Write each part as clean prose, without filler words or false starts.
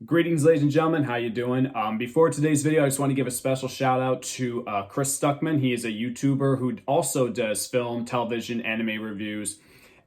Greetings, ladies and gentlemen. How you doing? Before today's video, I just want to give a special shout out to Chris Stuckman. He is a YouTuber who also does film, television, anime reviews.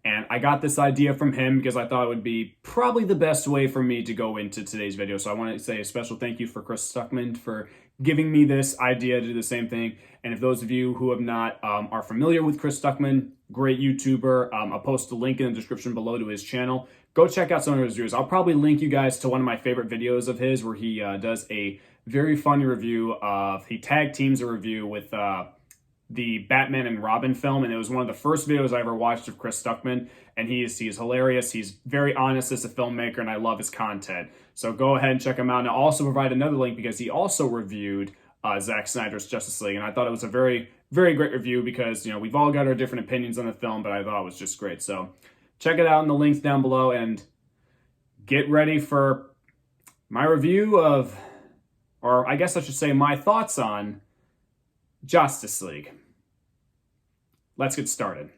And I got this idea from him because I thought it would be probably the best way for me to go into today's video. So I want to say a special thank you for Chris Stuckman for giving me this idea to do the same thing. And if those of you who have not are familiar with Chris Stuckman, great YouTuber, I'll post a link in the description below to his channel. Go check out some of his reviews. I'll probably link you guys to one of my favorite videos of his where he does a very funny review of, he tag teams a review with the Batman and Robin film, and it was one of the first videos I ever watched of Chris Stuckman, and he is hilarious. He's very honest as a filmmaker, and I love his content. So go ahead and check him out. And I'll also provide another link because he also reviewed Zack Snyder's Justice League, and I thought it was a very, very great review because, you know, we've all got our different opinions on the film, but I thought it was just great. So check it out in the links down below, and get ready for my review of, or I guess I should say my thoughts on Josstice League. Let's get started.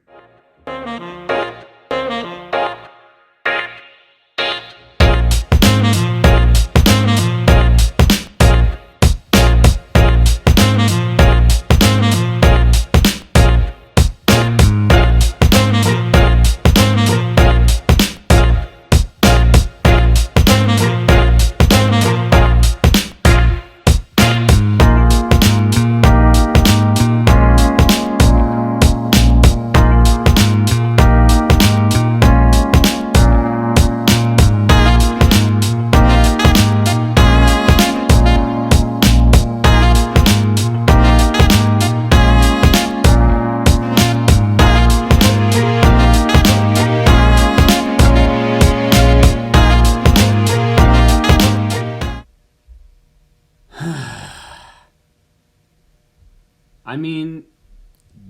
I mean,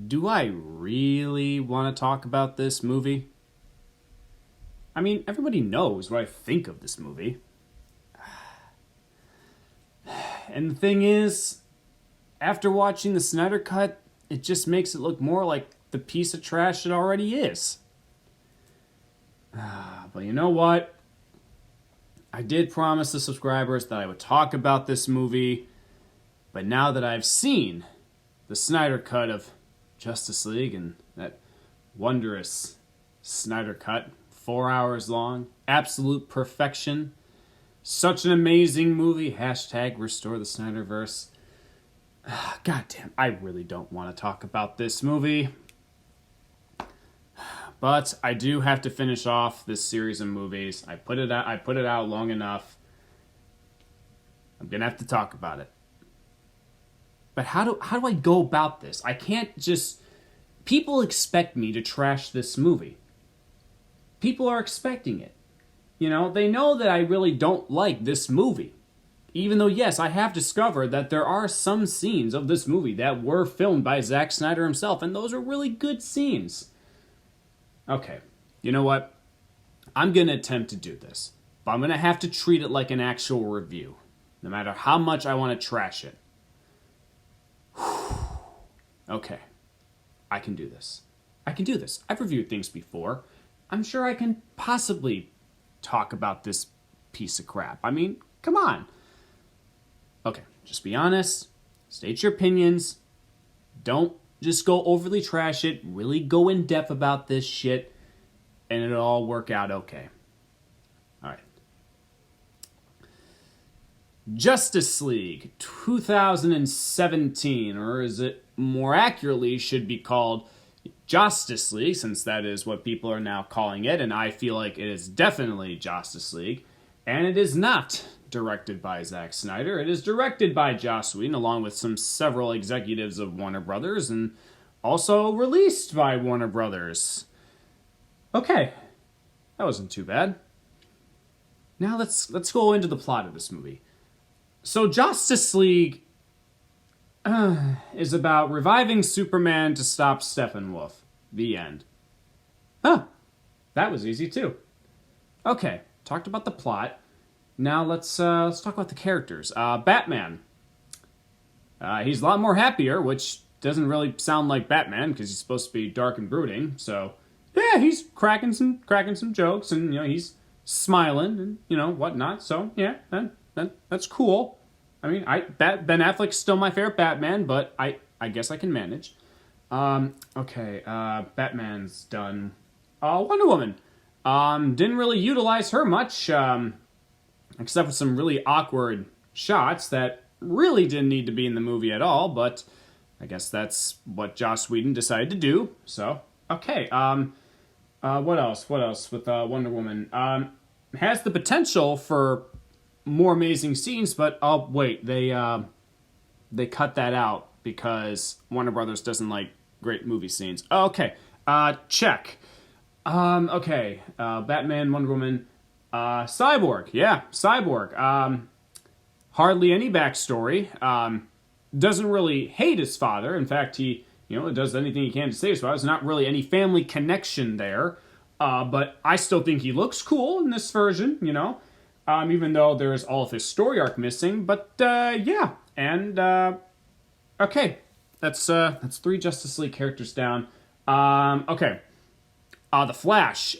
do I really want to talk about this movie? I mean, everybody knows what I think of this movie. And the thing is, after watching the Snyder Cut, it just makes it look more like the piece of trash it already is. But you know what? I did promise the subscribers that I would talk about this movie, but now that I've seen the Snyder Cut of Justice League, and that wondrous Snyder Cut, 4 hours long, absolute perfection, such an amazing movie, hashtag restore the Snyderverse. God damn, I really don't want to talk about this movie. But I do have to finish off this series of movies. I put it out long enough. I'm gonna have to talk about it. But how do I go about this? I can't just... People expect me to trash this movie. People are expecting it. You know, they know that I really don't like this movie. Even though, yes, I have discovered that there are some scenes of this movie that were filmed by Zack Snyder himself, and those are really good scenes. Okay, you know what? I'm going to attempt to do this, but I'm going to have to treat it like an actual review, no matter how much I want to trash it. Okay, I can do this. I can do this. I've reviewed things before. I'm sure I can possibly talk about this piece of crap. I mean, come on. Okay, just be honest. State your opinions. Don't just go overly trash it. Really go in depth about this shit, and it'll all work out okay. All right. Josstice League 2017, or is it more accurately should be called Josstice League, since that is what people are now calling it, and I feel like it is definitely Josstice League, and it is not directed by Zack Snyder. It is directed by Joss Whedon, along with several executives of Warner Brothers, and also released by Warner Brothers. Okay, that wasn't too bad. Now let's go into the plot of this movie. So Josstice League is about reviving Superman to stop Steppenwolf. The end. Huh. That was easy too. Okay, talked about the plot. Now let's talk about the characters. Batman. He's a lot more happier, which doesn't really sound like Batman because he's supposed to be dark and brooding. So yeah, he's cracking some jokes, and you know he's smiling and, you know, whatnot. So, yeah, that's cool. I mean, Ben Affleck's still my favorite Batman, but I guess I can manage. Okay, Batman's done. Wonder Woman. Didn't really utilize her much, except for some really awkward shots that really didn't need to be in the movie at all, but I guess that's what Joss Whedon decided to do. So, okay, what else with Wonder Woman? Has the potential for more amazing scenes, but oh wait, they cut that out because Warner Brothers doesn't like great movie scenes. Okay, check. Okay, Batman, Wonder Woman, Cyborg. Yeah, Cyborg. Hardly any backstory. Doesn't really hate his father. In fact, he, does anything he can to save his father. There's not really any family connection there. But I still think he looks cool in this version, even though there's all of his story arc missing. But, yeah. And, okay. That's 3 Justice League characters down. Okay. The Flash.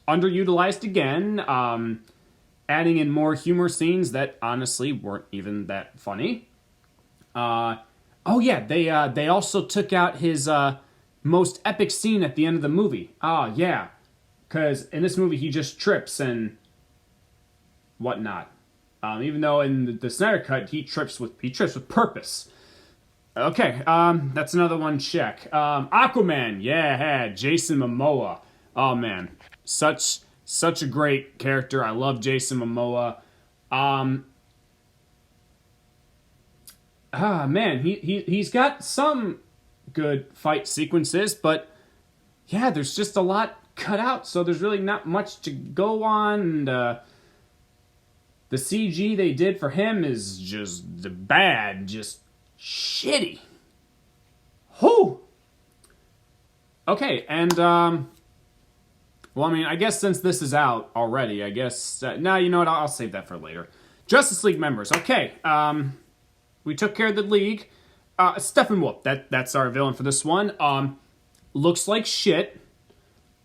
Underutilized again. Adding in more humor scenes that honestly weren't even that funny. Oh yeah, they also took out his most epic scene at the end of the movie. Yeah, because in this movie he just trips and whatnot. Even though in the Snyder Cut he trips with purpose. Okay, that's another one. Check. Aquaman. Yeah, Jason Momoa. Oh man, such a great character. I love Jason Momoa. Man, he's got some good fight sequences, but yeah, there's just a lot cut out, so there's really not much to go on. And the CG they did for him is just bad, just shitty. Whew. Okay, and well, I mean, I guess since this is out already, I guess no, you know what? I'll save that for later. Justice League members. Okay, we took care of the League. Steppenwolf, that's our villain for this one. Looks like shit.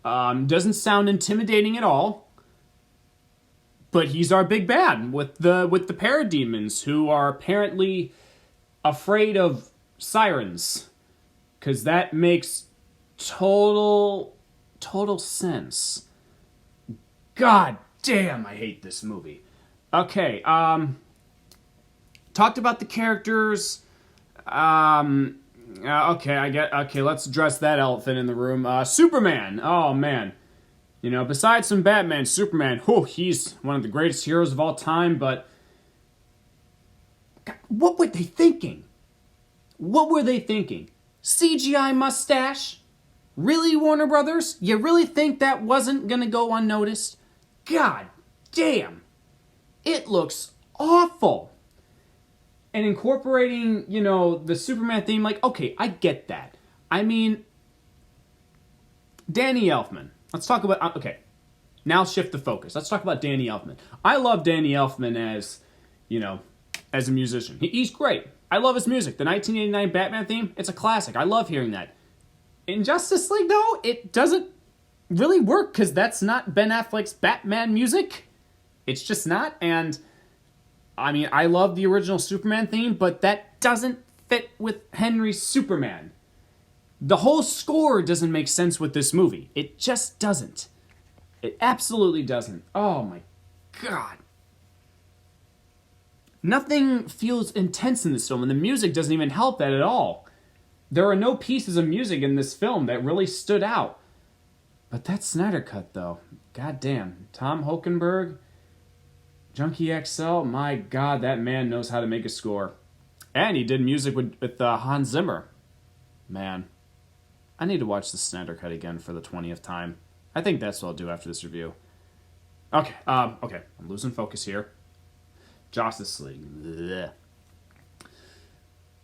Doesn't sound intimidating at all. But he's our big bad with the parademons who are apparently afraid of sirens. Because that makes total sense. God damn, I hate this movie. Okay, talked about the characters. Okay, let's address that elephant in the room. Superman. Oh, man. Besides some Batman, Superman, he's one of the greatest heroes of all time, but God, what were they thinking? What were they thinking? CGI mustache? Really, Warner Brothers? You really think that wasn't gonna go unnoticed? God damn. It looks awful. And incorporating, the Superman theme, okay, I get that. I mean, Danny Elfman. Let's talk about, okay, now shift the focus. Let's talk about Danny Elfman. I love Danny Elfman as, as a musician. He's great. I love his music. The 1989 Batman theme, it's a classic. I love hearing that. In Justice League, though, it doesn't really work because that's not Ben Affleck's Batman music. It's just not, and I mean, I love the original Superman theme, but that doesn't fit with Henry's Superman. The whole score doesn't make sense with this movie. It just doesn't. It absolutely doesn't. Oh my God. Nothing feels intense in this film, and the music doesn't even help that at all. There are no pieces of music in this film that really stood out. But that Snyder Cut, though. God damn. Tom Hokenberg, Junkie XL, my God, that man knows how to make a score. And he did music with Hans Zimmer. Man, I need to watch the Snyder Cut again for the 20th time. I think that's what I'll do after this review. Okay, I'm losing focus here. Josstice League. Blech.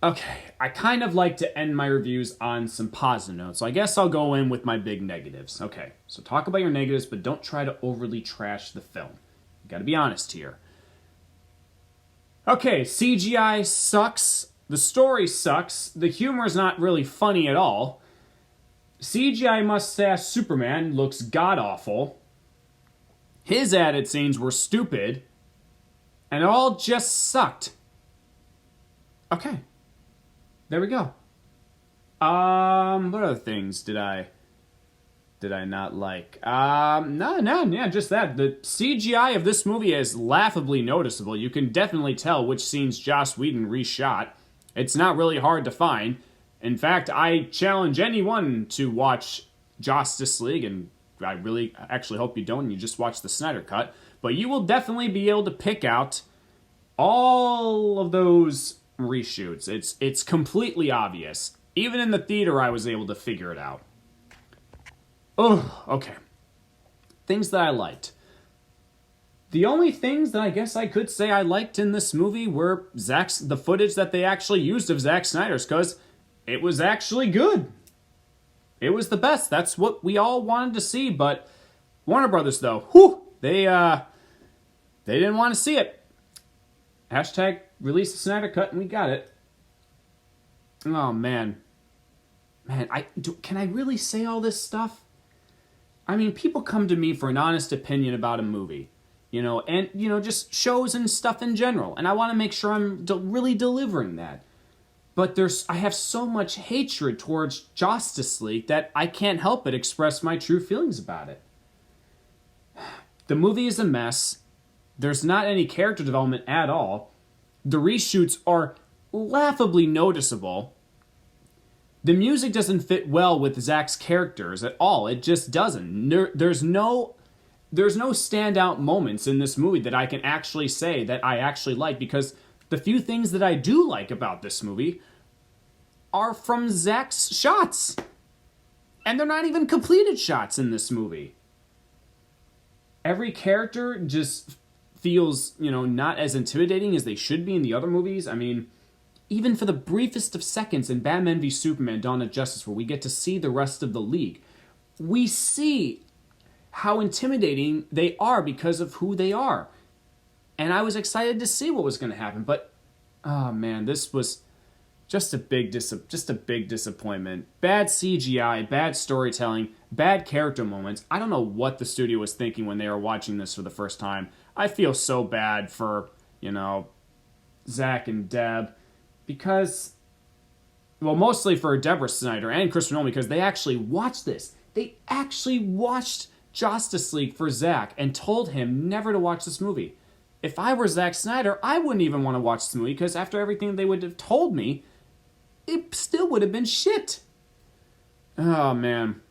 Okay, I kind of like to end my reviews on some positive notes, so I guess I'll go in with my big negatives. Okay, so talk about your negatives, but don't try to overly trash the film. You gotta be honest here. Okay, CGI sucks. The story sucks. The humor is not really funny at all. CGI mustache Superman looks god-awful. His added scenes were stupid, and it all just sucked. Okay. There we go. What other things did I not like? Yeah, just that. The CGI of this movie is laughably noticeable. You can definitely tell which scenes Joss Whedon reshot. It's not really hard to find. In fact, I challenge anyone to watch Josstice League, and I really actually hope you don't and you just watch the Snyder Cut, but you will definitely be able to pick out all of those reshoots. It's completely obvious. Even in the theater, I was able to figure it out. Oh, okay. Things that I liked. The only things that I guess I could say I liked in this movie were the footage that they actually used of Zack Snyder's, because it was actually good. It was the best. That's what we all wanted to see, but Warner Brothers, though, they didn't want to see it. Hashtag release the Snyder Cut, and we got it. Oh, man. Can I really say all this stuff? I mean, people come to me for an honest opinion about a movie, and, just shows and stuff in general, and I want to make sure I'm really delivering that. But I have so much hatred towards Josstice League that I can't help but express my true feelings about it. The movie is a mess. There's not any character development at all. The reshoots are laughably noticeable. The music doesn't fit well with Zack's characters at all. It just doesn't. There's no standout moments in this movie that I can actually say that I actually like, because the few things that I do like about this movie are from Zack's shots. And they're not even completed shots in this movie. Every character just feels, not as intimidating as they should be in the other movies. I mean, even for the briefest of seconds in Batman v Superman: Dawn of Justice, where we get to see the rest of the League, we see how intimidating they are because of who they are. And I was excited to see what was going to happen, but oh man, this was just a big disappointment. Bad CGI, bad storytelling, bad character moments. I don't know what the studio was thinking when they were watching this for the first time. I feel so bad for, Zack and Deb, because, well, mostly for Deborah Snyder and Chris Nolan, because they actually watched this. They actually watched Josstice League for Zack and told him never to watch this movie. If I were Zack Snyder, I wouldn't even want to watch this movie, because after everything they would have told me, it still would have been shit. Oh, man.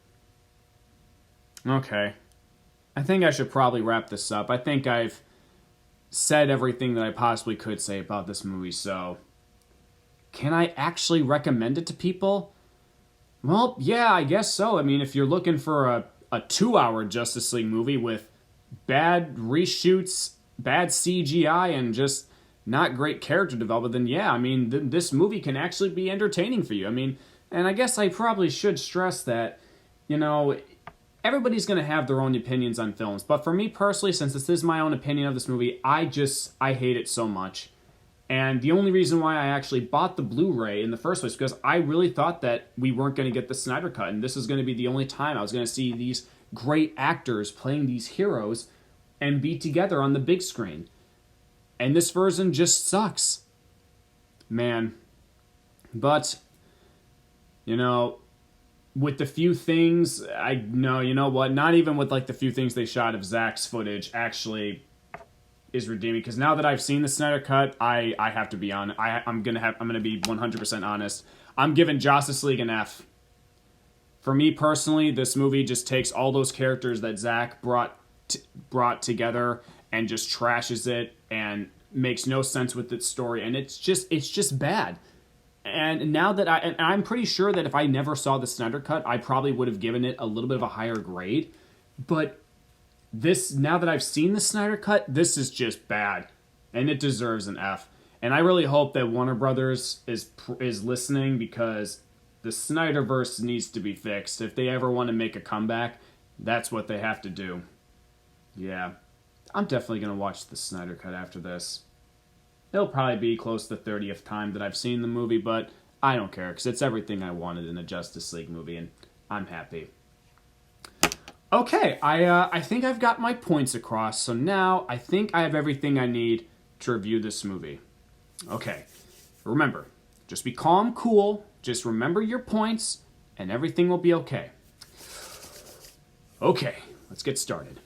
Okay. I think I should probably wrap this up. I think I've said everything that I possibly could say about this movie, so can I actually recommend it to people? Well, yeah, I guess so. I mean, if you're looking for a 2-hour Justice League movie with bad reshoots, bad CGI, and just not great character development, then yeah, I mean, this movie can actually be entertaining for you. I mean, and I guess I probably should stress that, everybody's going to have their own opinions on films. But for me personally, since this is my own opinion of this movie, I hate it so much. And the only reason why I actually bought the Blu-ray in the first place, because I really thought that we weren't going to get the Snyder Cut, and this is going to be the only time I was going to see these great actors playing these heroes and be together on the big screen. And this version just sucks. Man. But, with the few things, I know, you know what, not even with the few things they shot of Zack's footage actually is redeeming, because now that I've seen the Snyder Cut, I have to be on. I'm gonna be 100% honest. I'm giving Josstice League an F. For me personally, this movie just takes all those characters that Zack brought together and just trashes it and makes no sense with its story, and it's just bad. And now that I'm pretty sure that if I never saw the Snyder Cut, I probably would have given it a little bit of a higher grade. But now that I've seen the Snyder Cut, this is just bad, and it deserves an F. And I really hope that Warner Brothers is listening, because the Snyderverse needs to be fixed. If they ever want to make a comeback, that's what they have to do. Yeah, I'm definitely going to watch the Snyder Cut after this. It'll probably be close to the 30th time that I've seen the movie, but I don't care, because it's everything I wanted in a Justice League movie, and I'm happy. Okay, I think I've got my points across, so now I think I have everything I need to review this movie. Okay, remember, just be calm, cool, just remember your points, and everything will be okay. Okay, let's get started.